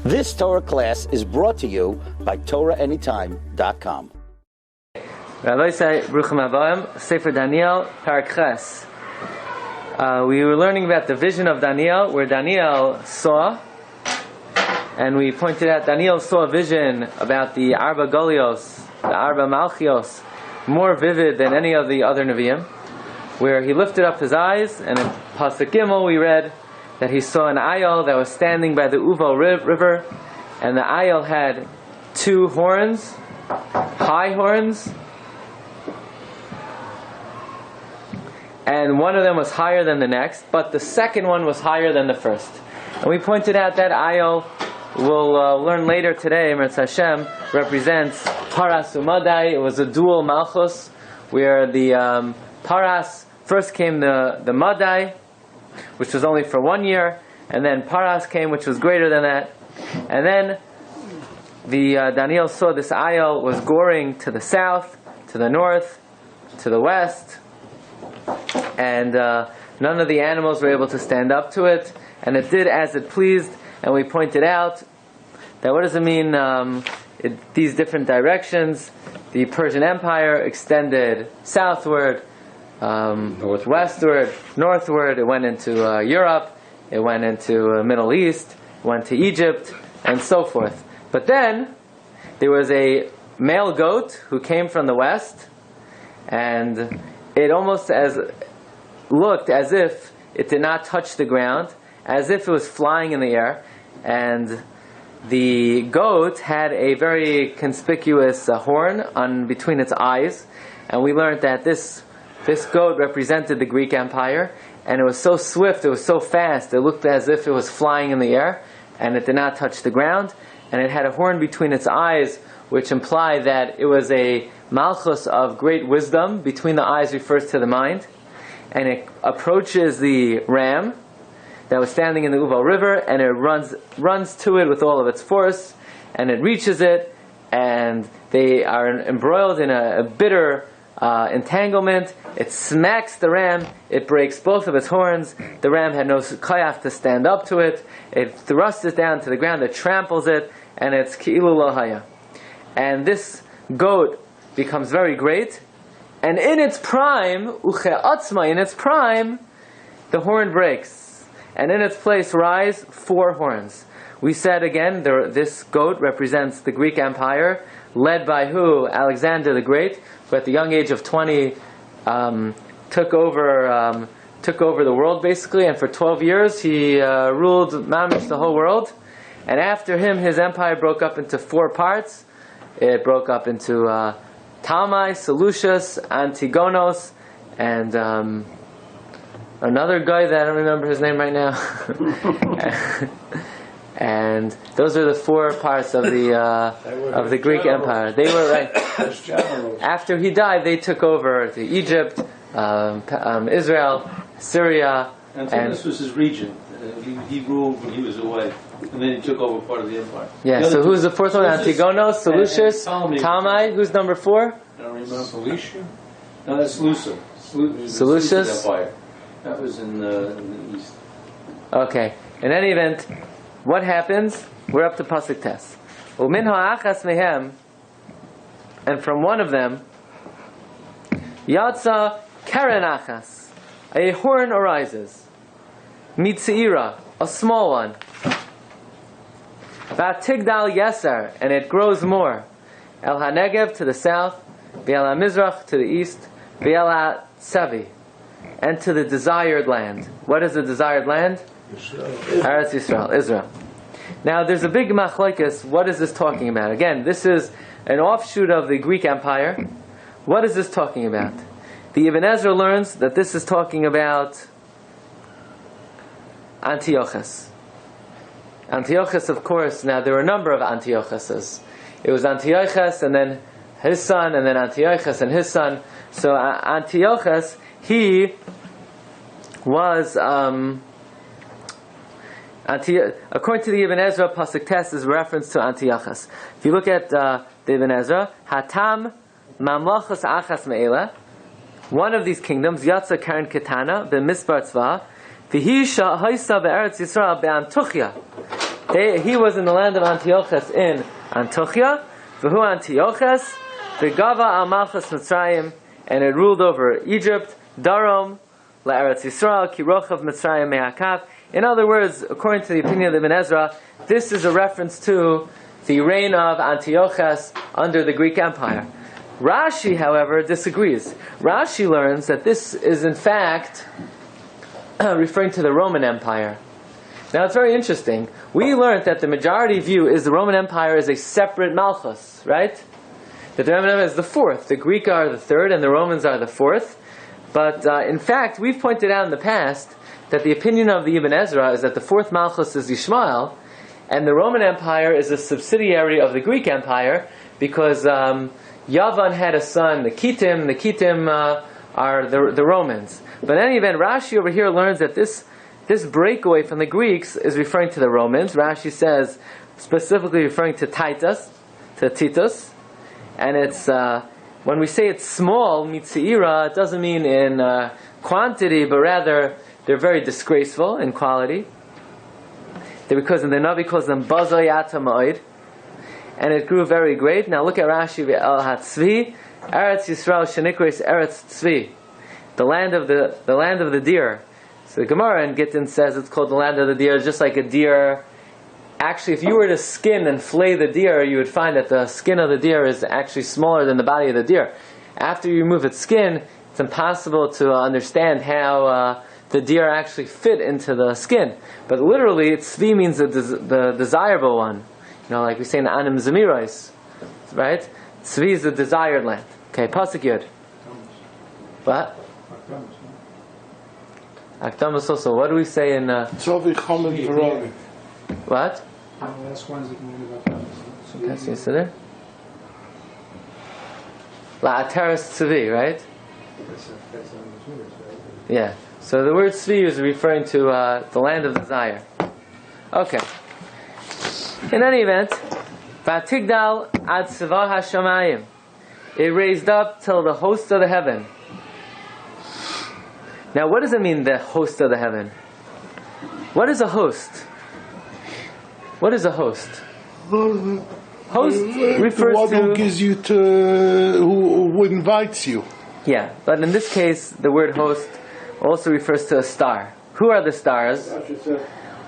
This Torah class is brought to you by TorahAnytime.com. Rabbi say, Bruchim Abayim, Sefer Daniel, Perek Ches. We were learning about the vision of Daniel, where Daniel saw, and we pointed out Daniel saw a vision about the Arba Golios, the Arba Malchios, more vivid than any of the other Nevi'im, where he lifted up his eyes, and in Pasuk Gimel we read that he saw an ayal that was standing by the Uval River, and the ayal had two horns, high horns, and one of them was higher than the next, but the second one was higher than the first. And we pointed out that ayal, we'll learn later today, Mirz Hashem, represents Paras Umadai. It was a dual Malchus, where the Paras, first came the Madai, which was only for 1 year, and then Paras came, which was greater than that. And then Daniel saw this ayal was goring to the south, to the north, to the west, and none of the animals were able to stand up to it, and it did as it pleased. And we pointed out that what does it mean, these different directions? The Persian Empire extended southward, westward, northward. It went into Europe, it went into Middle East, went to Egypt, and so forth. But then there was a male goat who came from the west, and it almost looked as if it did not touch the ground, as if it was flying in the air. And the goat had a very conspicuous horn on between its eyes, and we learned that this goat represented the Greek Empire, and it was so swift, it was so fast, it looked as if it was flying in the air, and it did not touch the ground, and it had a horn between its eyes, which implied that it was a malchus of great wisdom. Between the eyes refers to the mind, and it approaches the ram that was standing in the Uval River, and it runs to it with all of its force, and it reaches it, and they are embroiled in a bitter entanglement. It smacks the ram, it breaks both of its horns. The ram had no koyach to stand up to it. It thrusts it down to the ground, it tramples it, and it's ki'ilu lo haya. And this goat becomes very great, and in its prime, in its prime, the horn breaks, and in its place rise 4 horns. We said again, this goat represents the Greek Empire, led by who? Alexander the Great, who at the young age of 20 took over the world basically, and for 12 years he ruled mamish the whole world. And after him, his empire broke up into 4 parts. It broke up into Talmai, Seleucus, Antigonos, and another guy that I don't remember his name right now. And those are the 4 parts of the Greek Empire. They were right. After he died, they took over Egypt, Israel, Syria, and this was his region. He ruled when he was away, and then he took over part of the empire. Yeah. So who's the 4th one? Antigonos, Seleucus, Talmai. Who's number 4? I don't remember. Seleucia? No, that's Seleucia. Seleucus. Empire. That was in the east. Okay. In any event, what happens? We're up to Pasuk Tes. Umin ha'achas mehem, and from one of them, Yatsa keren achas, a horn arises. Mitzeira, a small one. Vatigdal yeser, and it grows more. El hanegev to the south, V'el hamizrach to the east, V'el ha'tzevi, and to the desired land. What is the desired land? Eretz Yisrael, Israel. Now there's a big machlokes. What is this talking about? Again, this is an offshoot of the Greek Empire. What is this talking about? The Ibn Ezra learns that this is talking about Antiochus. Antiochus, of course, now there were a number of Antiochuses. It was Antiochus and then his son, and then Antiochus and his son. So Antiochus, he was according to the Ibn Ezra, Pasuk Tes is a reference to Antiochus. If you look at the Ibn Ezra, Hatam Mamlachas Achas Me'ela, one of these kingdoms, Yatsa Karen Ketana, the Mispar Tzva, V'hisha Haisa Be'eretz Yisrael Be'antuchya. He was in the land of Antiochus in Antiochia, V'hu Antiochus, V'gava al Malchus Mitzrayim, and it ruled over Egypt, Darom, La'eretz Yisrael, Kirochav Mitzrayim Me'akav. In other words, according to the opinion of Ibn Ezra, this is a reference to the reign of Antiochus under the Greek Empire. Rashi, however, disagrees. Rashi learns that this is in fact referring to the Roman Empire. Now it's very interesting. We learned that the majority view is the Roman Empire is a separate Malchus, right? That the Roman Empire is the fourth, the Greek are the third, and the Romans are the fourth. But in fact, we've pointed out in the past that the opinion of the Ibn Ezra is that the fourth Malchus is Yishmael, and the Roman Empire is a subsidiary of the Greek Empire, because Yavan had a son, the Kittim are the Romans. But in any event, Rashi over here learns that this breakaway from the Greeks is referring to the Romans. Rashi says, specifically referring to Titus, and it's when we say it's small, mitziira, it doesn't mean in quantity, but rather they're very disgraceful in quality. Because the Navi calls them bazoyata ma'od, and it grew very great. Now look at Rashi al hatzvi, Eretz Yisrael shenikros Eretz Tzvi, the land of the deer. So the Gemara in Gittin says it's called the land of the deer, just like a deer. Actually, if you were to skin and flay the deer, you would find that the skin of the deer is actually smaller than the body of the deer. After you remove its skin, it's impossible to understand how the deer actually fit into the skin. But literally, tzvi means the desirable one. Like we say in Anim Zemiros, right? Tzvi is the desired land. Okay, pasuk yud. What? Akdamus also. What do we say in? What? Last one is the command of Akdamus. That's yesterday. La'ateres tzvi, right? That's on the Judaism, right? Yeah. So the word tzvi is referring to the land of desire. Okay. In any event, Vatigdal ad tzva hashamayim. It raised up till the host of the heaven. Now, what does it mean, the host of the heaven? What is a host? What is a host? Host refers one to who gives you who invites you. Yeah, but in this case, the word host also refers to a star. Who are the stars?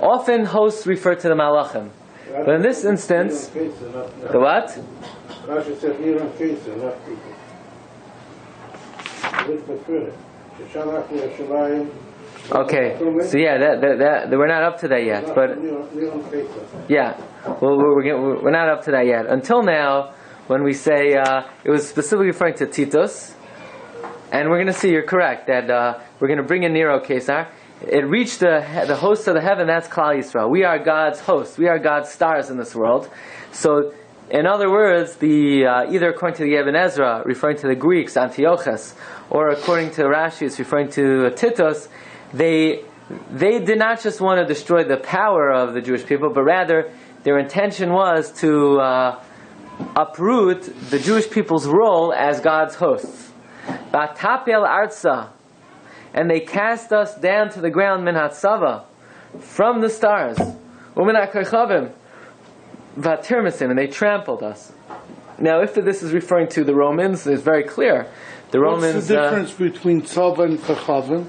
Often hosts refer to the malachim. But in this instance, the what? Okay, so yeah, that we're not up to that yet. But yeah, we're not up to that yet. Until now, when we say it was specifically referring to Titus, and we're going to see you're correct that we're going to bring in Nero Caesar. It reached the host of the heaven. That's Klal Yisrael. We are God's hosts. We are God's stars in this world. So, in other words, either according to the Ibn Ezra, referring to the Greeks, Antiochus, or according to Rashi, it's referring to Titus. They did not just want to destroy the power of the Jewish people, but rather their intention was to uproot the Jewish people's role as God's hosts. Batapel arza, and they cast us down to the ground min hatzava, from the stars, umin ha'karchavim, vatirmisim, and they trampled us. Now, if this is referring to the Romans, it's very clear. The Romans. What's the difference between tzava and karchavim?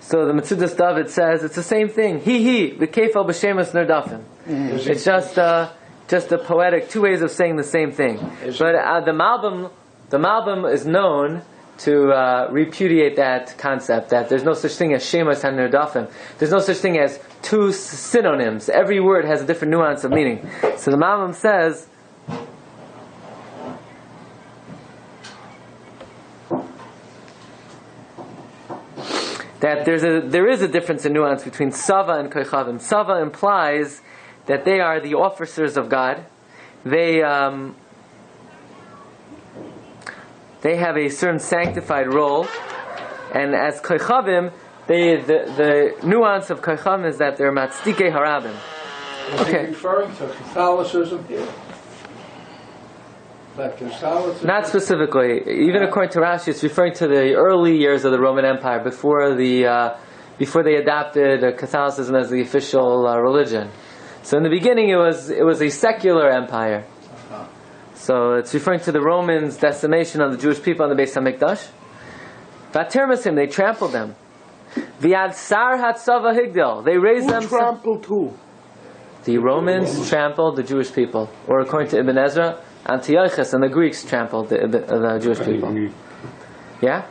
So the Metzudas David says it's the same thing. The kefal b'shemus nerdafim. It's just a poetic two ways of saying the same thing. But the Malbim is known to repudiate that concept, that there's no such thing as shemus and nerdafim. There's no such thing as two synonyms. Every word has a different nuance of meaning. So the Malbim says that there is a difference in nuance between Sava and Koichavim. Sava implies that they are the officers of God. They have a certain sanctified role, and as Koichavim, the nuance of Koichavim is that they're Matzdikei Harabim. Is he referring to Catholicism here? Not specifically. Even according to Rashi, it's referring to the early years of the Roman Empire, before they adopted Catholicism as the official religion. So in the beginning, it was a secular empire. So it's referring to the Romans' decimation of the Jewish people on the Beis Hamikdash. Vatermasim, they trampled them. Viad Sar Hatzava Higdal, they raised them. Who trampled who? The Romans trampled the Jewish people, or according to Ibn Ezra, Antiochus and the Greeks trampled the Jewish people. Yeah?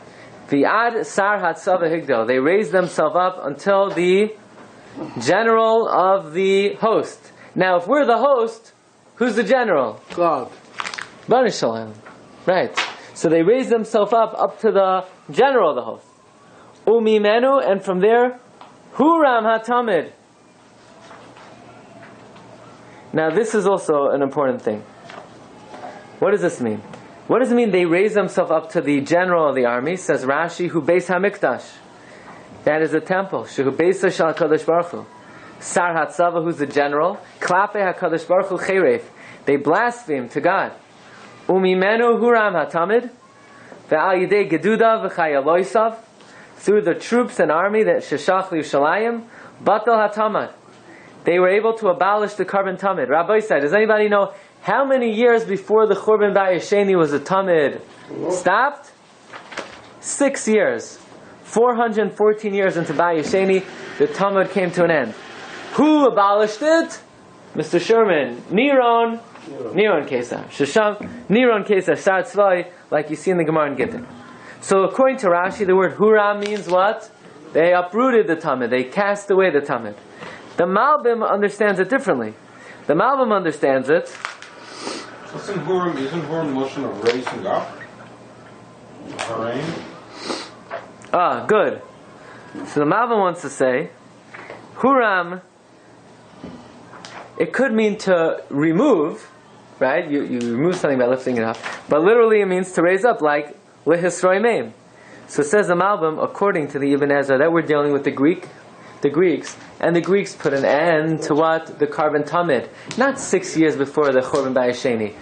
Viad Sar Hatzava Higdal, they raised themselves up until the general of the host. Now, if we're the host, who's the general? God. Baruch Shalom. Right. So they raised themselves up to the general of the host. Umimenu, and from there, Huram HaTamid. Now this is also an important thing. What does this mean? What does it mean they raised themselves up to the general of the army? Says Rashi, Hu Beis HaMikdash. That is the temple. Shehu Beis Shal HaKadosh Baruch Hu. Sar HaTzava, who's the general. Klape HaKadosh Baruch Hu Cherev. They blaspheme to God. Umimenu Huram HaTamid. Ve'al Yidei Geduda V'chayaloisav. Through the troops and army that Sheshach L'Yushalayim. Batal HaTamad. They were able to abolish the carbon Tamid. Rabbi said, does anybody know how many years before the Churban Bayesheni was the Tamid stopped? 6 years. 414 years into Bayesheni, the Talmud came to an end. Who abolished it? Mr. Sherman. Neron Kesar. Shesham. Neron Kesar. Shar Tzvai, like you see in the Gemara in Gittin. So according to Rashi, the word Huram means what? They uprooted the Talmud. They cast away the Talmud. The Malbim understands it differently. The Malbim understands it. Isn't Huram motion of raising up? Harain? Ah, good. So the Malbim wants to say, Huram, it could mean to remove, right? You remove something by lifting it up. But literally it means to raise up, like Lehisroimim. So it says the Malbim, according to the Ibn Ezra, that we're dealing with the Greeks, and the Greeks put an end to what? The carbon Tamid. Not 6 years before the Churban Bayesheni.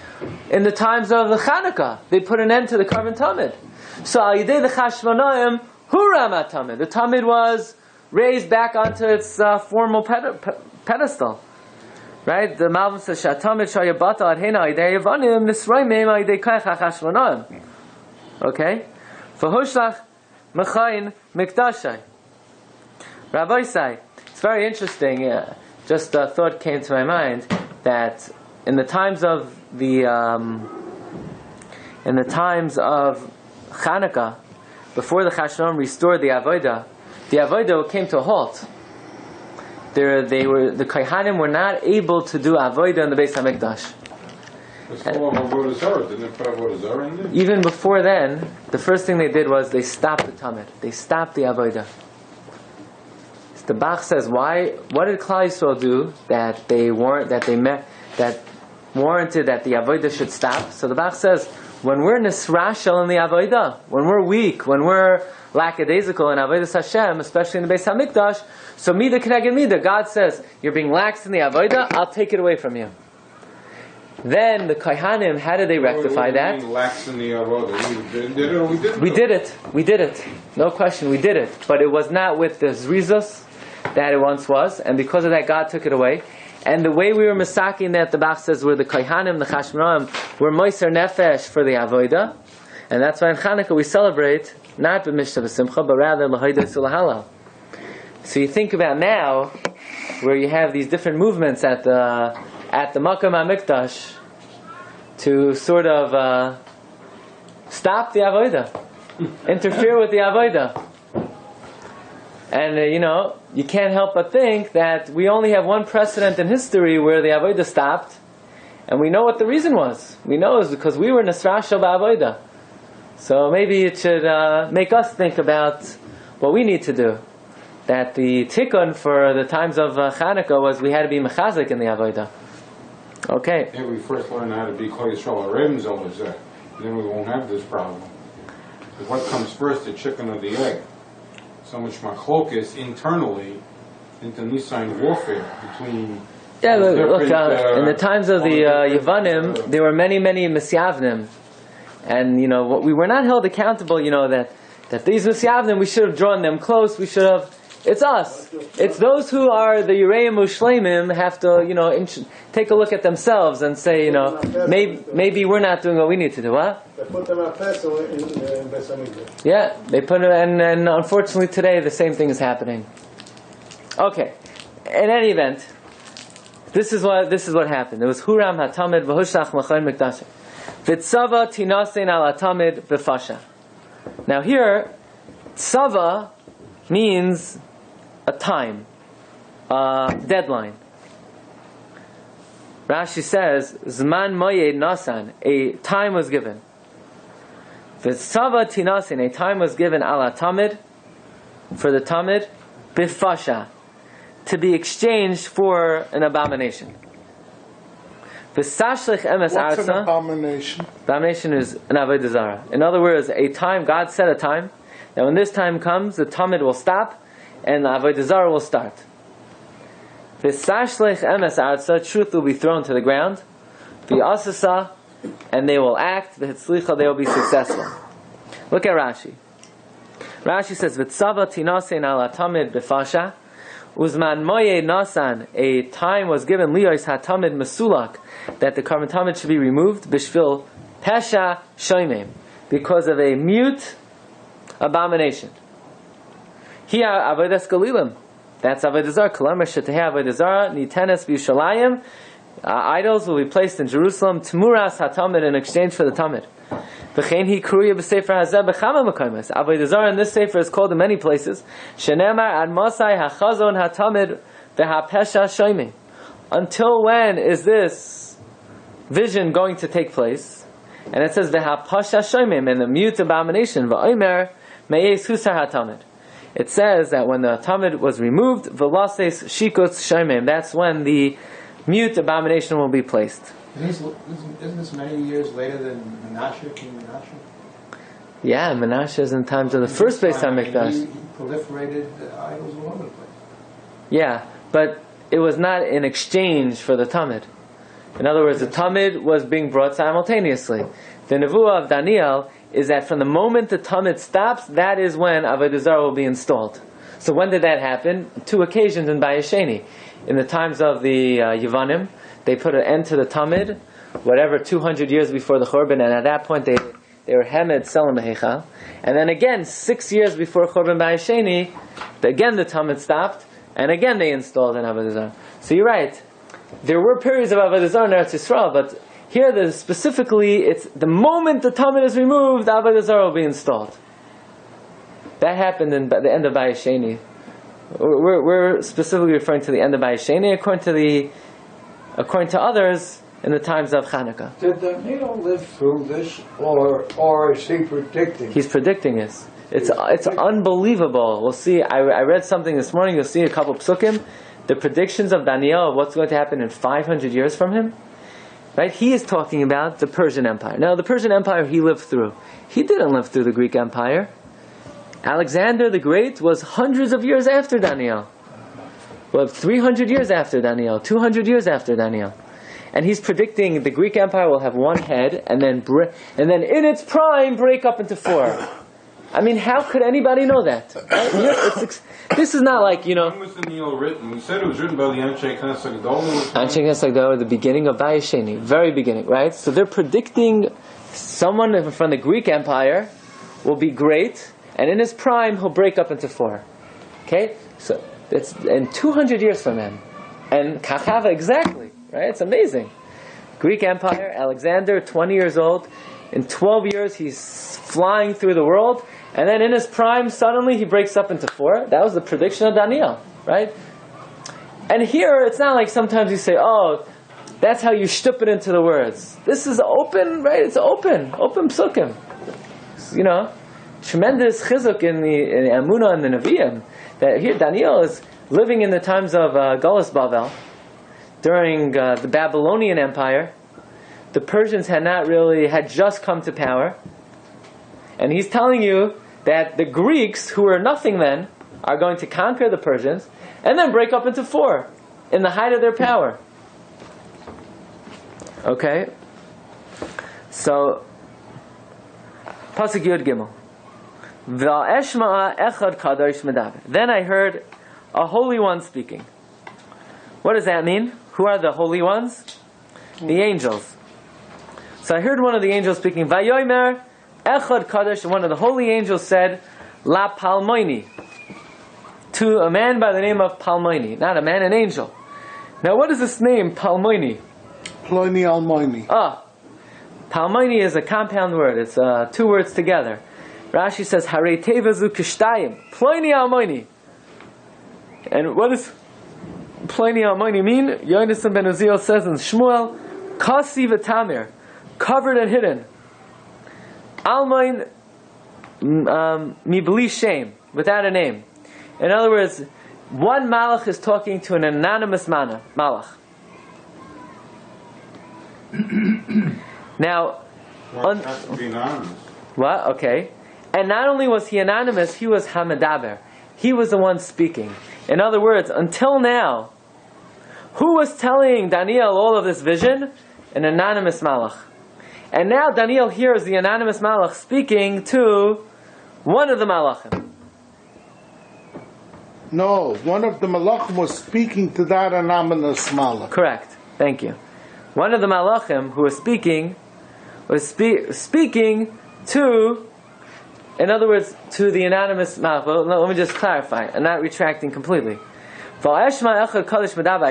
In the times of the Chanukah, they put an end to the carbon Tamid. So al yidei the Chashmonaim, Huram HaTamid. The Tamid was raised back onto its formal pedestal. Right? The Malbim says, Shatamid shayabata adhena yidei yavanim nisraimim yidei kaich HaChashmonaim. Okay? V'hushlach mechayin mikdashay. Rabbi say, it's very interesting. Just a thought came to my mind that in the times of Chanukah, before the Chashmonaim restored the Avodah came to a halt. The Kohanim were not able to do Avodah in the Beis Hamikdash. Even before then, the first thing they did was they stopped the Tamid. They stopped the Avodah. The Bach says, why? What did Klal Yisrael do that warranted that the Avodah should stop? So the Bach says, when we're nisrashel in the Avodah, when we're weak, when we're lackadaisical in Avodah Hashem, especially in the Beis Hamikdash, so mida k'neged mida, God says, you're being lax in the Avodah, I'll take it away from you. Then the Kohanim, how did they rectify that? Lax in the Avodah. We did it. No question, we did it. But it was not with the Zrizus that it once was, and because of that, God took it away. And the way we were masaking that, the Bach says, were the Kohanim, the Chashmonaim, were Moiser Nefesh for the Avodah, and that's why in Chanukah we celebrate not b'mishta v'simcha, but rather l'hoidos u'lahalal. So you think about now, where you have these different movements at the Makam HaMikdash to sort of stop the Avodah, interfere with the Avodah. And you can't help but think that we only have one precedent in history where the Avodah stopped, and we know what the reason was. We know it's because we were Nisrashel ba'Avodah. So maybe it should make us think about what we need to do. That the tikkun for the times of Chanukah was we had to be mechazik in the Avodah. Okay. Yeah, we first learn how to be Klal Yisrael Ravens always there. Then we won't have this problem. But what comes first, the chicken or the egg? So much machlokas internally into Nisan warfare between Yeah, look, different, in the times of the Yevanim, there were many, many Mesyavnim. And, we were not held accountable, that these Mesyavnim, we should have drawn them close, we should have... It's us. It's those who are the Yereim Ushleimim have to, take a look at themselves and say, maybe we're not doing what we need to do, huh? They put them at Pesach in Beis Hamikdash. Yeah, they put it, and unfortunately today the same thing is happening. Okay, in any event, this is what happened. It was Huram HaTamid v'Hushach L'chaim Mikdash v'Tzava Tinasein Al HaTamid v'Fasha. Now here, Tzava means a time, deadline. Rashi says, Zman Moyed Nasan, a time was given. V'Tzava Tinasin, a time was given ala Tamid, for the Tamid, bifasha, to be exchanged for an abomination. V'Sashlich emes arsa. What's an abomination? Abomination is an avodah zarah. In other words, a time, God set a time. Now when this time comes, the Tamid will stop, and the avodah zarah will start. V'Sashlich emes arsa, truth will be thrown to the ground. V'Asasa, and they will act. V'Hitzlicha, they will be successful. Look at Rashi. Rashi says, "V'Tzava tinasein ala tamid b'fasha, uzman moyed nasan." A time was given liyos hatamid mesulak, that the carbon tamid should be removed b'shvil pesha shoymim, because of a mute abomination. Here avodas galilim. That's avodah zarah. Kolamer sheteheh avodah zarah nitenes b'Yushalayim. Idols will be placed in Jerusalem, Tmuras HaTamid, in exchange for the Tamid. V'chein hi kruya b'sefer hazeh b'chama mekaymes. Avodah zarah in this sefer is called in many places. Shenemar ad Mosai hachazon haTamid v'hapesha shoymi. Until when is this vision going to take place? And it says v'hapesha shoymim, and the mute abomination v'omer me'es husar haTamid. It says that when the Tamid was removed, v'lases shikutz shoymim. That's when the mute abomination will be placed. Isn't this many years later than Menashe, King Menashe? Yeah, Menashe is in times of the first Beis HaMikdash. He proliferated idols all over the place. Yeah, but it was not in exchange for the Tamid. In other words, the Tamid was being brought simultaneously. The Nevuah of Daniel is that from the moment the Tamid stops, that is when avodah zarah will be installed. So when did that happen? 2 occasions in Bayesheni. In the times of the Yevanim, they put an end to the Tamid, 200 years before the Churban, and at that point they were Hemed Selam Heichal. And then again, 6 years before Churban Bayesheni, again the Tamid stopped, and again they installed an avodah zarah. So you're right, there were periods of avodah zarah in Eretz Yisrael, but here specifically, it's the moment the Tamid is removed, avodah zarah will be installed. That happened in the end of Bayesheni. We're specifically referring to the end of Bayesheni, according to others, in the times of Chanukah. Did Daniel live through this, or is he predicting? He's predicting this. It's unbelievable. We'll see. I read something this morning. You'll see a couple psukim. The predictions of Daniel of what's going to happen in 500 years from him. Right? He is talking about the Persian Empire. Now, the Persian Empire he lived through. He didn't live through the Greek Empire. Alexander the Great was hundreds of years after Daniel. Well, 300 years after Daniel, 200 years after Daniel. And he's predicting the Greek Empire will have one head and then in its prime break up into 4. I mean, how could anybody know that? Right? This is not like, When was Daniel written? You said it was written by the Anshe Knesset Gedolah. Anshe Knesset Gedolah, the beginning of Bayesheni, very beginning, right? So they're predicting someone from the Greek Empire will be great, and in his prime he'll break up into 4. Okay? So it's in 200 years from him. And Kachava exactly, right? It's amazing. Greek Empire, Alexander, 20 years old. In 12 years he's flying through the world. And then in his prime, suddenly he breaks up into 4. That was the prediction of Daniel, right? And here, it's not like sometimes you say, oh, that's how you shtup it into the words. This is open, right? It's open psukim. Tremendous chizuk in the Amunah and the Nevi'im. That here, Daniel is living in the times of Galus Bavel, during the Babylonian Empire. The Persians had just come to power. And he's telling you that the Greeks, who were nothing then, are going to conquer the Persians and then break up into 4 in the height of their power. Okay. So, Pasuk Yud Gimel. V'al echad kadosh medaber. Then I heard a holy one speaking. What does that mean? Who are the holy ones? The angels. So I heard one of the angels speaking. Vayomer echad kadosh. One of the holy angels said, La Palmoini, to a man by the name of Palmoini. Not a man, an angel. Now what is this name, Palmoini? Pliny Almoini. Palmoini is a compound word. It's two words together. Rashi says, Harei tevazu kishtayim. Pliny Almoini. And what does Pliny Almoini mean? Yonasan ben Uziel says in Shmuel, Kasi v'tamir, covered and hidden. Almoin, mibli shame, without a name. In other words, one malach is talking to an anonymous malach. Now, Well, it has to be anonymous. what? Okay. And not only was he anonymous, he was Hamadaber. He was the one speaking. In other words, until now, who was telling Daniel all of this vision? An anonymous malach. And now Daniel hears the anonymous malach speaking to one of the malachim. No, one of the malachim was speaking to that anonymous malach. Correct. Thank you. One of the malachim who was speaking speaking to, in other words, to the anonymous malach. Well, let me just clarify. I'm not retracting completely. I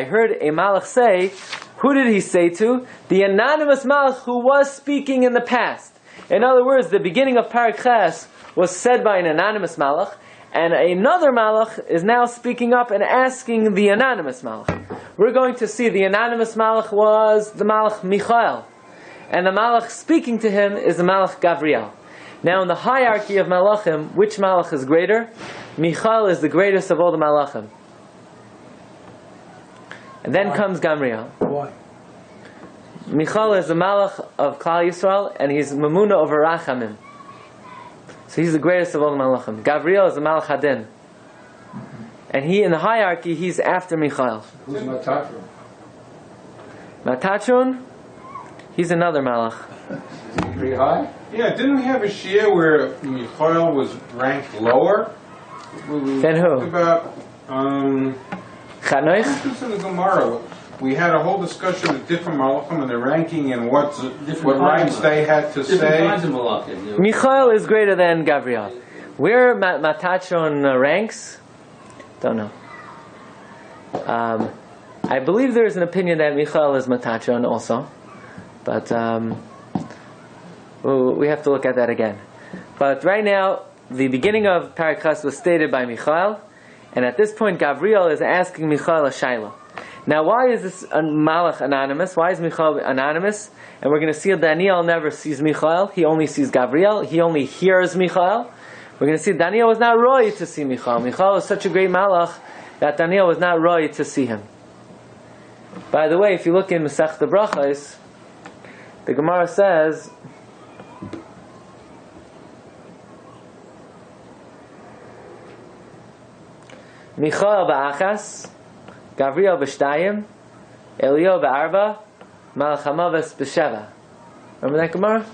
heard a malach say, who did he say to? The anonymous malach who was speaking in the past. In other words, the beginning of Perek Ches was said by an anonymous malach, and another malach is now speaking up and asking the anonymous malach. We're going to see the anonymous malach was the malach Michael, and the malach speaking to him is the malach Gavriel. Now in the hierarchy of malachim, which malach is greater? Michael is the greatest of all the malachim. And then comes Gamriel. Why? Michael is the malach of Klal Yisrael, and he's mamuna over Rachamim. So he's the greatest of all the malachim. Gavriel is the malach Hadin. And he, in the hierarchy, he's after Michael. Who's Matatron? Matatron, he's another malach. Is he pretty high? Yeah, didn't we have a Shiur where Michael was ranked lower? Then who? About, Chanoich? this in the Gemara. We had a whole discussion of different malachim and their ranking and what rights they had to Different say. kinds of malachim. You know. Michael is greater than Gavriel. Where Matatron ranks? Don't know. I believe there is an opinion that Michael is Matatron also. But we have to look at that again. But right now, the beginning of Perek Ches was stated by Michael, and at this point Gavriel is asking Michael a shaila. Now why is this malach anonymous? Why is Michael anonymous? And we're going to see Daniel never sees Michael, he only sees Gavriel, he only hears Michael. We're going to see Daniel was not roy to see Michael. Michael was such a great malach that Daniel was not roy to see him. By the way, if you look in Masech the Brachos, the Gemara says, Michael ba'achas, Gavriel b'shtayim, Elio ba'arba, Malach Hamaves b'sheva. Remember that Gemara?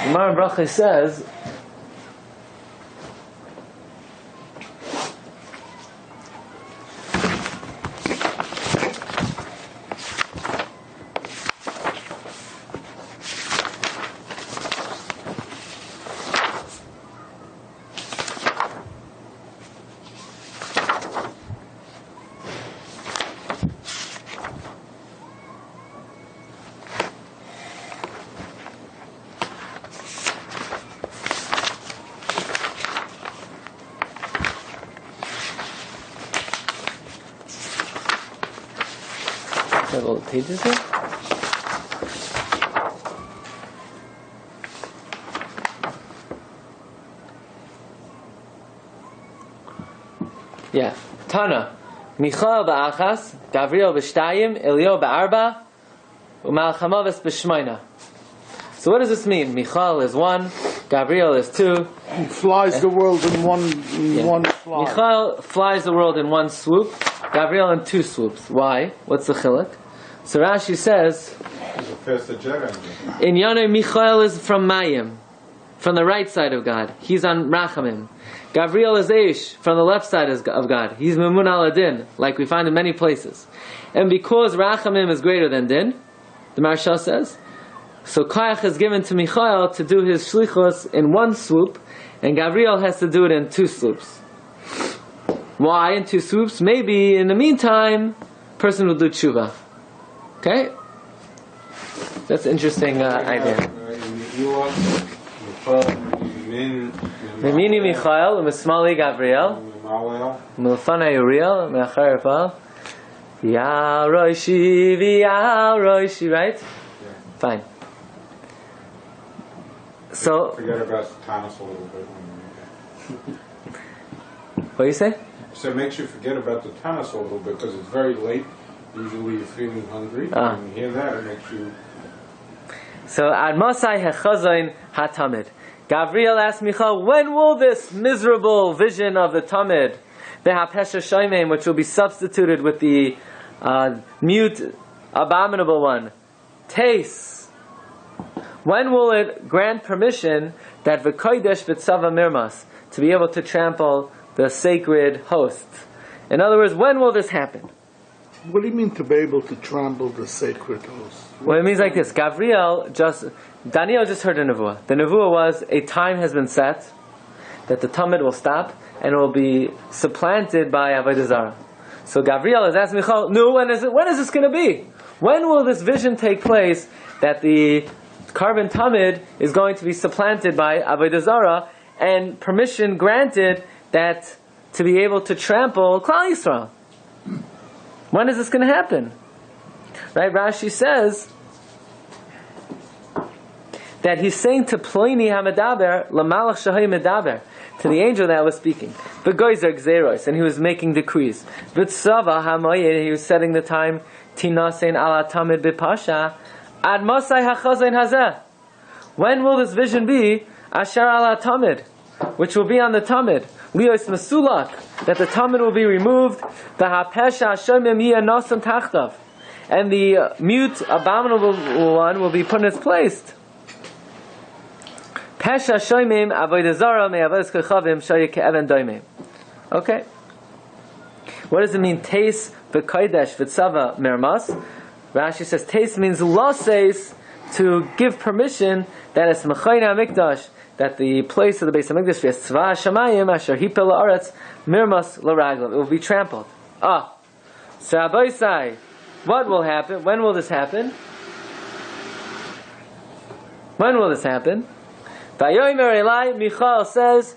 Gemara in Brachos says, have all the pages here? Yeah. Tana. Michael ba'achas, Gavriel b'shtayim, Elio ba'arba, U'malach Hamaves b'shmoina. So what does this mean? Michael is one, Gavriel is two. He flies the world in one fly. Michael flies the world in one swoop, Gavriel in two swoops. Why? What's the chiluk? So Rashi says, faster jet engine. In Yonah, Michael is from Mayim, from the right side of God. He's on Rachamim. Gabriel is Eish, from the left side of God. He's Mamun al Din, like we find in many places. And because Rachamim is greater than Din, the Marsha says, so Koyach is given to Michael to do his shlichus in one swoop, and Gabriel has to do it in two swoops. Why in two swoops? Maybe in the meantime, person will do tshuva. Okay? That's an interesting idea. Memini Michael, U'mismali Gabriel, Milfanei Uriel, Me'achar Raphael, V'yal Roishi, V'yal Roishi, right? Yeah. Fine. So, Forget about Tanis a little bit. what do you say? So it makes you forget about the Tanis a little bit because it's very late. Usually you're feeling hungry. And you hear that, it makes you... So, Ad Masai Hechazain HaTamid. Gabriel asked Michael, when will this miserable vision of the Tamid, the HaPesha Shoimim, which will be substituted with the mute, abominable one, taste? When will it grant permission that V'kodesh V'tzava Mirmas, to be able to trample the sacred host? In other words, when will this happen? What do you mean to be able to trample the sacred host? Well, it means like this. Daniel just heard a nevuah. The nevuah was, a time has been set that the Tamid will stop and it will be supplanted by Avodah Zarah. So Gabriel is asking Michael, no, when is this going to be? When will this vision take place that the carbon Tamid is going to be supplanted by Avodah Zarah and permission granted that to be able to trample Klal Yisrael? When is this going to happen? Right? Rashi says that he's saying to Ploni HaMedaber, Lamalach Shahai Medaber, to the angel that was speaking. V'goizer Gzeros, and he was making decrees. V'tzava HaMoyed, he was setting the time, Tinasein ala Tamid B'Pasha, Ad Mosai HaChazain Hazeh. When will this vision be? Asher ala Tamid, which will be on the Tamid. Lios Mesulak, that the Tamid will be removed. The HaPesha Shomim Yeh Nosam Tachtav, and the mute, abominable one will be put in its place. Pesha Shoimim Avodah Zarah Me'avodas Kechavim Shoyeh Ke'even Doimim. Okay. What does it mean? Teis V'kodesh V'tzava Mermas. Rashi says Teis means loses, to give permission that it's Mechayna Mikdash, that the place of the base of Mikdash is Tzva Shamayim Asher Hipel La'aretz Mirmas L'Raglav. It will be trampled. So Rabbi say, what will happen? When will this happen? When will this happen? Vayomer Elai, Michael says,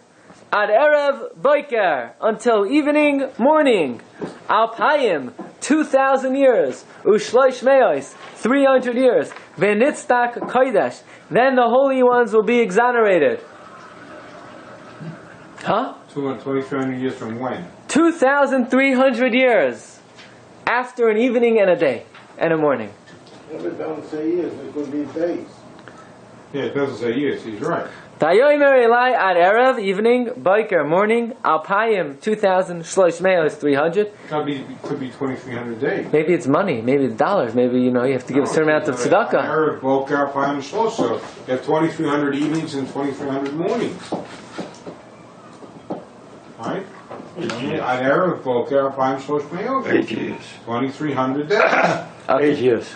Ad Erev Boiker, until evening, morning. Alpayim, 2,000 years. Ushloish Meos, 300 years. Venitztak Kodesh, then the holy ones will be exonerated. 2,300 years from when? 2,300 years after an evening and a day and a morning. It don't say years, it could be days. Yeah, it doesn't say years, he's right. Tayomer Elai ad Erev, evening, Boiker, morning, Alpayim, 2,000, Shlosh Meos, 300. Could be 2,300 days. Maybe it's money, maybe it's dollars, maybe you have to give a certain amount of tzedakah. Erev, Boker, Alpayim, Shlosh, so you have 2,300 evenings and 2,300 mornings. Right? Ad Erev, Boker, Alpayim, Shlosh, Meos. 8 years. 2,300 days. Okay. 8 years.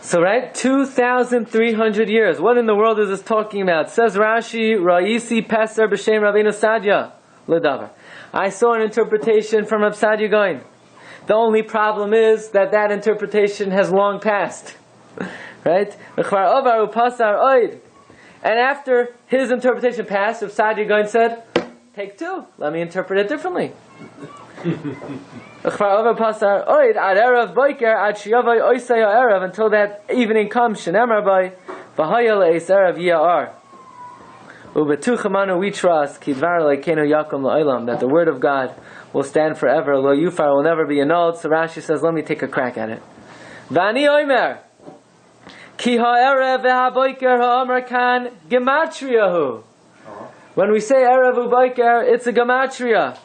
So, right, 2,300 years. What in the world is this talking about? Says Rashi, Ra'isi Peser B'Shem Rabbeinu Sadia L'Davar. I saw an interpretation from Reb Sadia Goin. The only problem is that interpretation has long passed. Right? And after his interpretation passed, Reb Sadia Goin said, take two. Let me interpret it differently. Until that evening comes, we trust that the word of God will stand forever, lo yufar, will never be annulled. So Rashi says, let me take a crack at it. Vani oimer ki ha'erev v'ha'boiker ha'omer kan gematriyahu. When we say erev u'boiker, it's a gematria.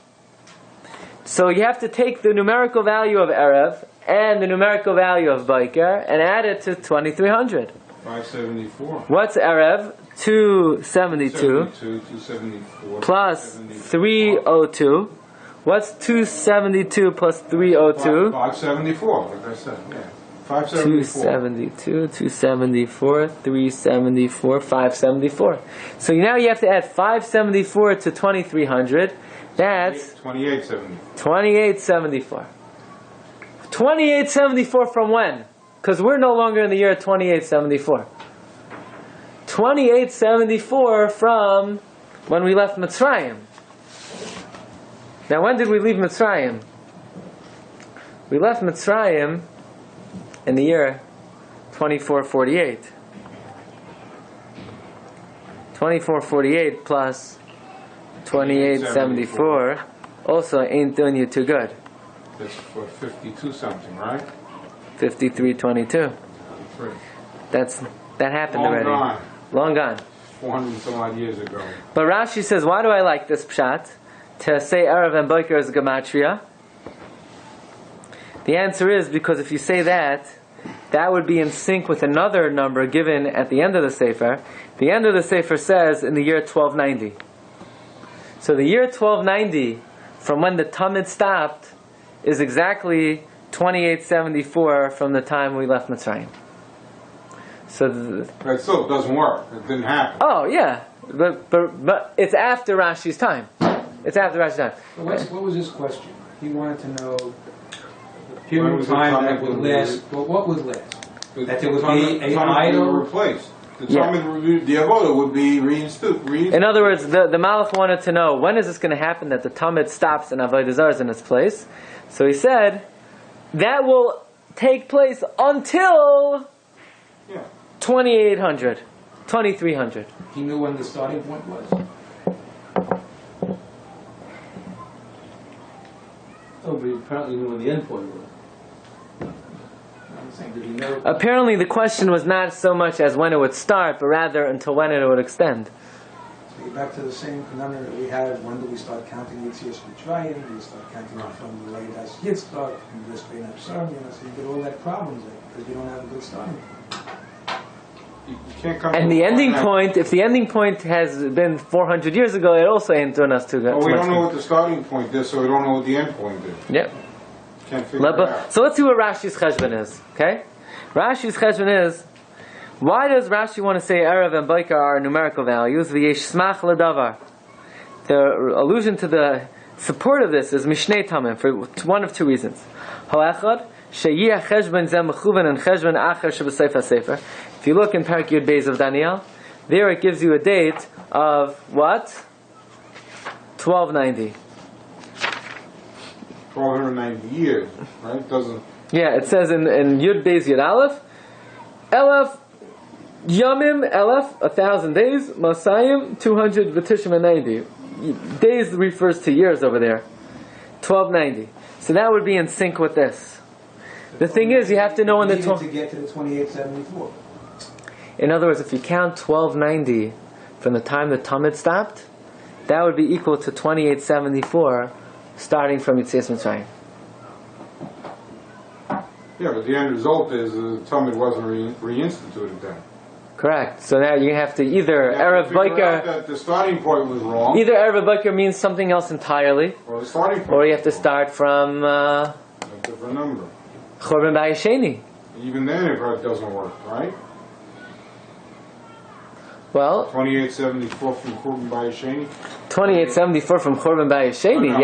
So you have to take the numerical value of Erev and the numerical value of Biker and add it to 2300. 574. What's Erev? 272 274 plus 302. What's 272 plus 302? 574, like I said, yeah. 574. 274, 374, 574. So now you have to add 574 to 2300. That's 2874. 2874. 2874 from when? Because we're no longer in the year 2874. 2874 from when we left Mitzrayim. Now, when did we leave Mitzrayim? We left Mitzrayim in the year 2448. 2448 plus 2874 also ain't doing you too good. That's for 52 something, right? 5322. That happened Long already. gone. Long gone. 400 and some odd years ago. But Rashi says, why do I like this pshat? To say Erev and Boker is Gematria? The answer is because if you say that, that would be in sync with another number given at the end of the Sefer. The end of the Sefer says in the year 1290. So the year 1290, from when the Tamid stopped, is exactly 2874 from the time we left Mitzrayim. So But still, it doesn't work. It didn't happen. oh yeah, but it's after Rashi's time. It's after Rashi's time. What was his question? He wanted to know the When period was of the time time that would when last. Well, what would last? That there would be an Talmud idol? would be replaced. The Yeah. Talmud, the Avodah would be reinstituted. In other words, the Malach wanted to know when is this going to happen that the Talmud stops and Avodah Zarah is in its place. So he said that will take place until Yeah. 2800, 2300. He knew when the starting point was. Oh, but he apparently knew when the end point was. I'm saying, did he know? Apparently, the question was not so much as when it would start, but rather until when it would extend. So you're back to the same conundrum that we had. When do we start counting Yitzias Mitzrayim? Do we start counting it from the late as Yitzchak and just being absurd? You know, so you get all that problems there because you don't have a good starting point. You can't come And to the a ending finite- point, if the ending point has been 400 years ago, it also ain't doing us too good. Well, we don't know what the starting point is, so we don't know what the end point is. Yep. Can't figure it out. So let's see what Rashi's cheshbon is. Okay, Rashi's cheshbon is, why does Rashi want to say Erev and Baikar are numerical values? V'yeshmach ledavar. The allusion to the support of this is Mishnei Tamim for one of two reasons. Ha'echad sheyih cheshbon zeh mechuven and cheshbon acher sheb'seif hasefer. If you look in Perek Yud Beis of Daniel, there it gives you a date of what? 1290. 1290 years, right? Doesn't. Yeah, it says in Yud Beis Yud Aleph, Elef Yamim Elef 1,000 days, Masayim 290. Days refers to years over there. 1290. So that would be in sync with this. The thing is, you have to know when the to get to the 2874. In other words, if you count 1290 from the time the Talmud stopped, that would be equal to 2874 starting from Yitzias Mitzrayim. Yeah, but the end result is the Talmud wasn't reinstituted then. Correct. So now you have to either You have Erev to figure out Baker, that the starting point was wrong, either Erev Baker means something else entirely, or the starting point or you have to start from a different number. Chorban Bayesheni. Even then, it doesn't work, right? Well, 2874 from Korban Bayesheni. 2874 from Chorban Bayesheni,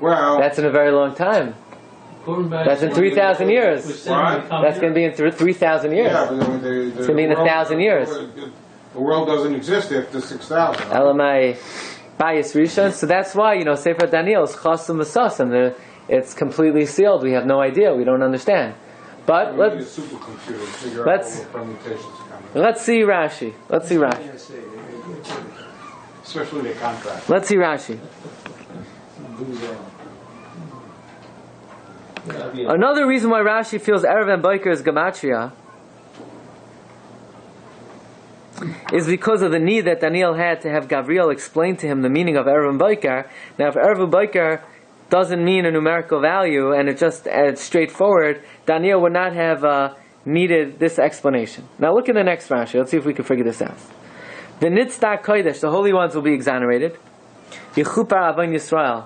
Well, that's in a very long time. That's in 3,000 years. What? That's going to be in 3,000 years. yeah, but It's going to be in 1,000 years. The world doesn't exist after 6,000. Elamai Bayis Rishon. So that's why, Sefer Daniel is Chasam V'Sas, and it's completely sealed. We have no idea. We don't understand. But We need a let's supercomputer to figure out let's- all the permutations coming. see Rashi. Let's see Rashi. Especially the contract. Let's see Rashi. Another reason why Rashi feels Erev and Baker is Gematria is because of the need that Daniel had to have Gabriel explain to him the meaning of Erev and Baker. Now, if Erev and Baker doesn't mean a numerical value and it's straightforward, Daniel would not have needed this explanation. Now look at the next Rashi. Let's see if we can figure this out. The Nitzda Kodesh, the holy ones will be exonerated. Yechupar Avon Yisrael,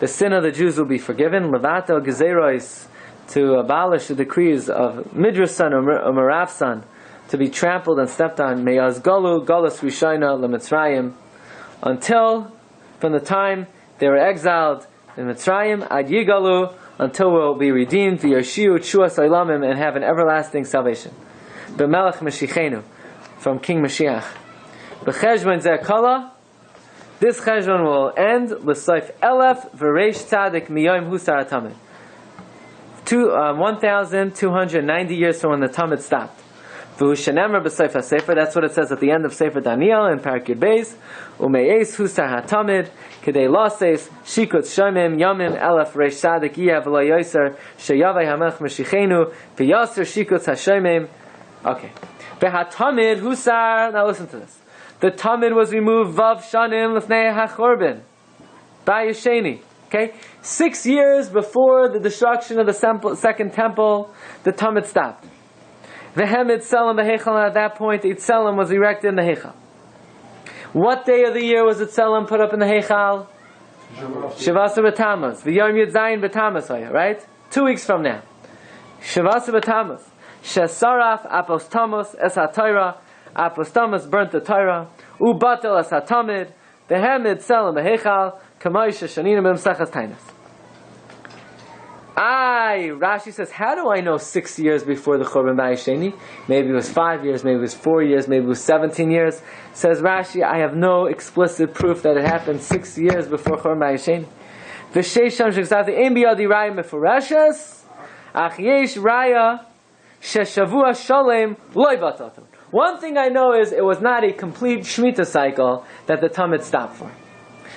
the sin of the Jews will be forgiven. Levato Gezerois, to abolish the decrees of Midrash son or Merav son, to be trampled and stepped on. Meyaz Golu, Golus Rishayna, Lemitzrayim, until, from the time they were exiled in Mitzrayim, Ad Yigalu, until we'll be redeemed, V'yoshiu Tshua Soilamim, and have an everlasting salvation. B'melech Mashiachenu, from King Mashiach. B'cheshbon Zeh Kala, this cheshbon will end, L'soif Elef V'reish Tzadik Miyoim Husar HaTamid. 1,290 years from when the Tamid stopped. V'hushanemar b'soif ha-sefer, that's what it says at the end of Sefer Daniel in Perek Yud Beis. U'me'es husar ha-tamid, k'dei lases, shikut shomim, yomim, elef, reish sadik, yeh, v'lo yoser, sheyavai ha-melech mashichenu, v'yoser shikut ha-shomim. Okay. V'ha-tamid husar, now listen to this. The tamid was removed, vav shanim, l'fnei ha-chorben. Ba'yesheni. Okay? 6 years before the destruction of the second temple, the tamid stopped. The Hemid Tzelem Behechal, at that point, the Tzelem was erected in the Heichal. What day of the year was the Tzelem put up in the Heichal? Shavasa B'Tammuz. V'yom Yud Zayin B'Tammuz, right? 2 weeks from now. Shavasa B'Tammuz. Shesaraf Apostamos Es HaTorah. Apostamos burnt the Torah. Ubatel Es HaTamid. The Hemid Tzelem Behechal. Kamay Sheshanina B'Msachas Tainas. Rashi says, how do I know 6 years before the Churban Ba'asheni? Maybe it was 5 years, maybe it was 4 years, maybe it was 17 years. Says Rashi, I have no explicit proof that it happened 6 years before Churban Ba'asheni. V'sheisham shekzati ein biyadi raya mefureshes, ach yesh raya sheshavua shalem loy batatum. One thing I know is it was not a complete Shemitah cycle that the Tamid stopped for.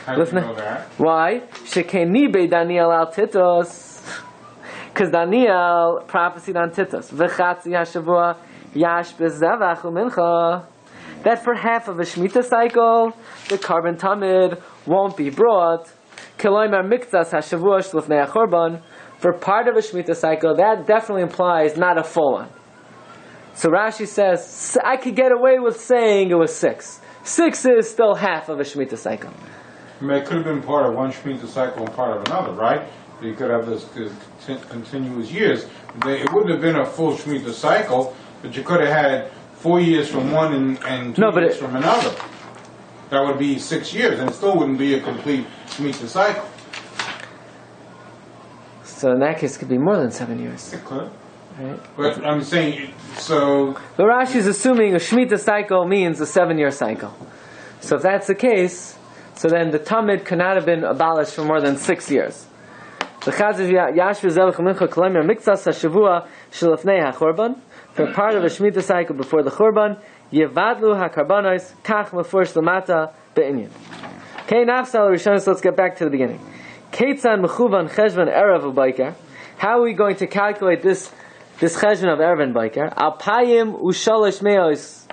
How do you know that? Why? Shekeni be Daniel al Titos. Because Daniel prophesied on Titus, V'chatzi hashavua yash b'zevach u'mincha, that for half of a Shemitah cycle, the carbon tamid won't be brought. Kiloimer miktas hashavua shlufnei achorban, for part of a Shemitah cycle, that definitely implies not a full one. So Rashi says, I could get away with saying it was 6. 6 is still half of a Shemitah cycle. I mean, it could have been part of one Shemitah cycle and part of another, right? You could have this continuous years. It wouldn't have been a full Shemitah cycle, but you could have had 4 years from one and 2 years from another. That would be 6 years, and it still wouldn't be a complete Shemitah cycle. So in that case, it could be more than 7 years. It could. Right? But I'm saying, so... But Rashi is assuming a Shemitah cycle means a 7-year cycle. So if that's the case, so then the Tamid could not have been abolished for more than 6 years. The Chazir Yashvir Zelach Mincha Kolamer Mikzas HaShavua Shalafnei HaChorban, for part of a Shemitah cycle before the Chorban, Yevadlu HaKarbanos Kach Mefurish Lamata Be'inyan. Okay, Nafsal Rishonos, let's get back to the beginning. Keitzan Mechuvan Cheshvan Erev U'Baiker. How are we going to calculate this Cheshvan of Erev and Baiker? Alpayim U'Shalosh Meos,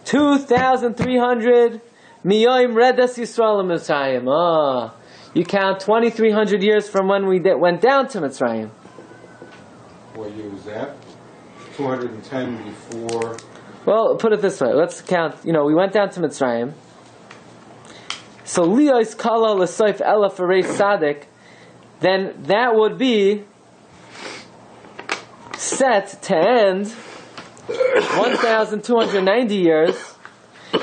2,300 Miyoim Redas Yisrael Mitzrayim. You count 2,300 years from when we went down to Mitzrayim. What year was that? 210 before... Well, put it this way. Let's count, we went down to Mitzrayim. So, Liyos Kala L'Soif Ela Fareis Sadik, then that would be set to end 1,290 years.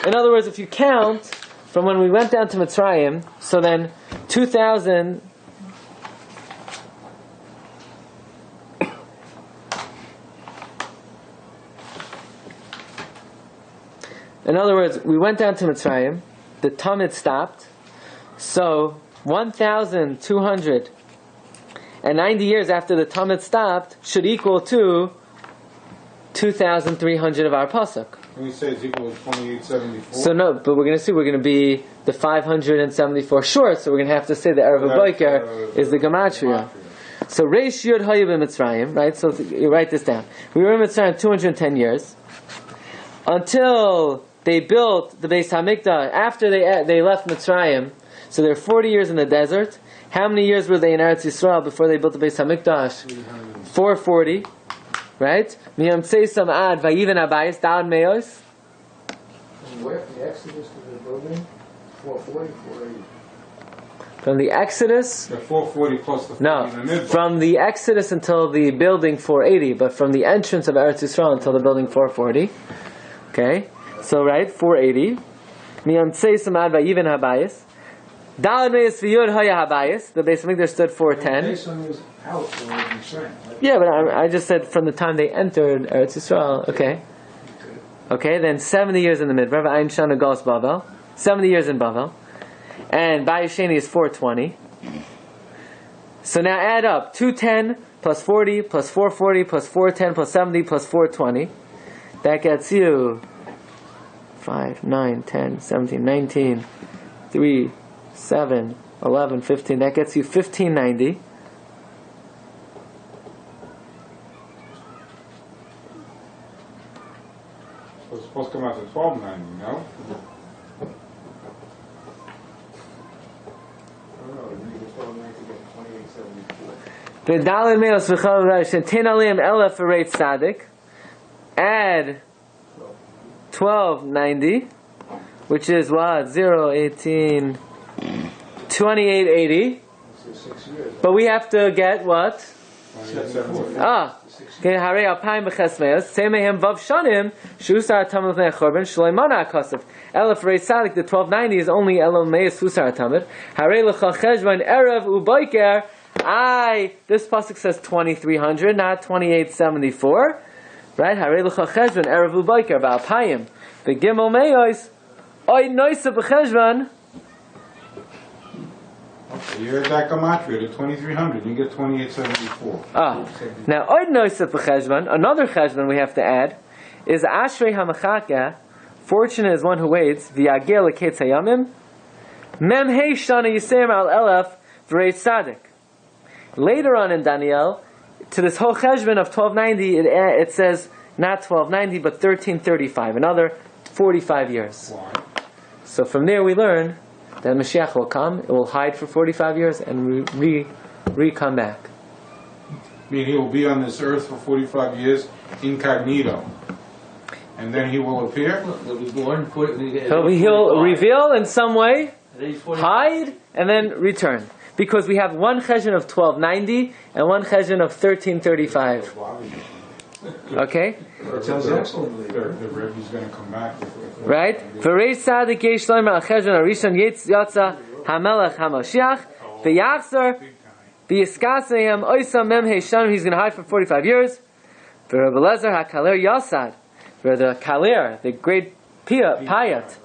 In other words, if you count from when we went down to Mitzrayim, so then 2,000... In other words, we went down to Mitzrayim, the Tamid stopped, so 1,290 years after the Tamid stopped should equal to 2,300 of our pasuk. When we say it's equal to 2874. So no, but we're going to see we're going to be the 574 short, so we're going to have to say the Erev Boiker is the Gematria. So Reish Yud Hayib in Mitzrayim, right? So you write this down. We were in Mitzrayim 210 years until they built the Beis Hamikdash. After they left Mitzrayim, So they're 40 years in the desert. How many years were they in Eretz Yisrael before they built the Beis Hamikdash? 440, right? Miyam Tzeisam ad vayiven abayis da'ad meos. Where from the Exodus to the building? 440, 480. From the Exodus, The 440 plus the 40 no, in the middle. from the Exodus until the building 480, but from the entrance of Eretz Yisrael until the building 440. Okay, so right, 480. Miyam Tzeisam ad vayiven habayis. Da'ad meos v'yud haya habayis. The Beis Hamikdash stood 410. Based on his house, so it would be certain, right? Yeah, but I just said from the time they entered Eretz Yisrael. Okay. Okay, then 70 years in the mid. Rav Ein Shana Gos Bavel. 70 years in Bavel. And Bayis Sheni is 420. So now add up 210 plus 40 plus 440 plus 410 plus 70 plus 420. That gets you 5, 9, 10, 17, 19, 3, 7, 11, 15. That gets you 1590. So it's supposed to come out to 1290, no? V'dalin meos v'chol reish and tin alim elef v'reit tzaddik. Add 1290, which is what? 0, 18, 2880. But we have to get what? Okay, Harei Alpayim b'chesmeos Tzemehem vav shanim Shusar Tamid Lefnei Chorban Shleimana Akasef Elef Rei Sadik. The 1290 is only Elom Meis Husar Tamid. Harei Lecha Cheshvan Erev Ubayker. This pasuk says 2300, not 2874, right? Harei Lecha Cheshvan Erev Ubayker V'Alpayim V'Gimel Meos Oy Noisa b'Cheshvan. You're at that Gematria, the 2300, you get 2874. Now Oy Noisa b'Cheshvan, another Cheshvan we have to add is Ashrei HaMachaka. Fortunate is one who waits. V'Yagel Leketz Hayamim Mem Hei Shana Yisem Al Elef V'Rei Tzadik. Later on in Daniel, to this whole cheshbon of 1290, it says not 1290 but 1335, another 45 years. Why? So from there we learn that Mashiach will come, it will hide for 45 years and come back. I mean, he will be on this earth for 45 years incognito. And then he will appear? He'll be born, He'll reveal in some way, hide, and then return. Because we have one cheshbon of 1290 and one cheshbon of 1335. Okay? It sounds excellently. The Rebbe's going to come back. Right? V'rei tzadik yesh shloimer al cheshbon harishon yatsa hamelech hamashiach v'yachzor v'yiskasehem oisam mem heishanim. He's going to hide for 45 years. V'Rebbe Lezer hakaler yasad. Where the kaler, the great payat,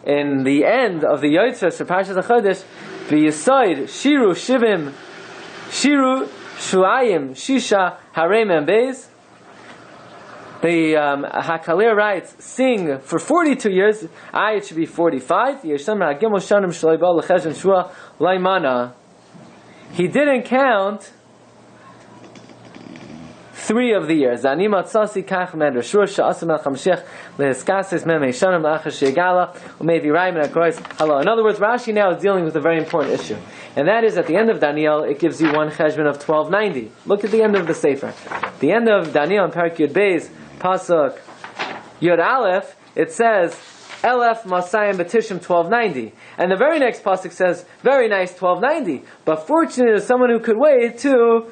in the end of the Yotzos for Parsha HaChodesh, v'yisoid shiru shivim shiru shuayim shisha harei membeis. The Hakalir writes, sing for 42 years. It should be 45. He didn't count 3 of the years. Notice, in other words, Rashi now is dealing with a very important issue. And that is, at the end of Daniel, it gives you one cheshbon of 1290. Look at the end of the Sefer. The end of Daniel in Perek Yud Beis, Pasuk Yud Aleph, it says Elef Masayim B'Tishim 1290, and the very next pasuk says very nice 1290. But fortunate is someone who could wait to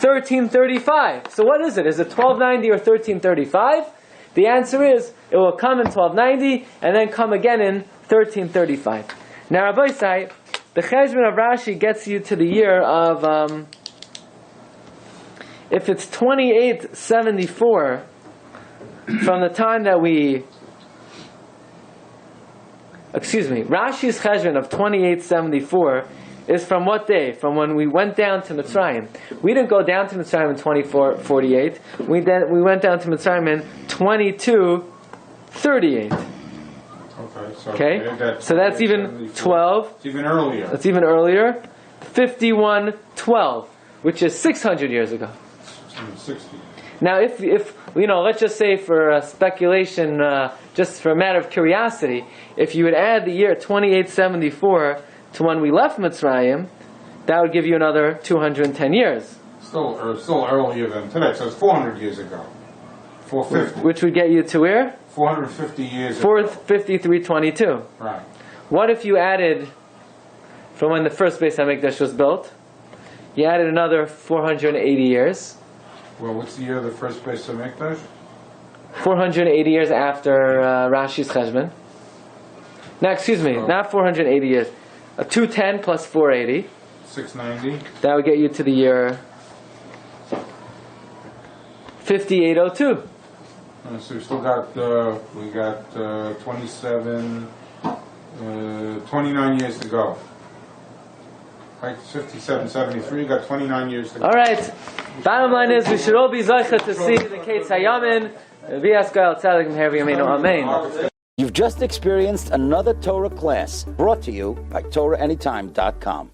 1335. So what is it? Is it 1290 or 1335? The answer is it will come in 1290 and then come again in 1335. Now Rabbi say the cheshbon of Rashi gets you to the year of if it's 2874. From the time that Rashi's cheshbon of 2874 is from what day? From when we went down to Mitzrayim. We didn't go down to Mitzrayim in 2448. We went down to Mitzrayim in 2238. Okay, so that's even 12. It's even earlier. That's even earlier. 5112, which is 600 years ago. 60. Now, if let's just say for speculation, just for a matter of curiosity, if you would add the year 2874 to when we left Mitzrayim, that would give you another 210 years. Still earlier than today, so it's 400 years ago. 450. Which would get you to where? 450 years ago. 453.22. Right. What if you added, from when the first Beis HaMikdash was built, you added another 480 years? Well, what's the year of the first Beis HaMikdash? 480 years after Rashi's Cheshbon. No, excuse me, not 480 years. 210 plus 480. 690. That would get you to the year 5802. So we still got 29 years to go. Like 57, 73, you got 29 years to go. All right. Bottom line is, we should all be zeicha to see the Kates Hayamin. Amen. You've just experienced another Torah class brought to you by TorahAnytime.com.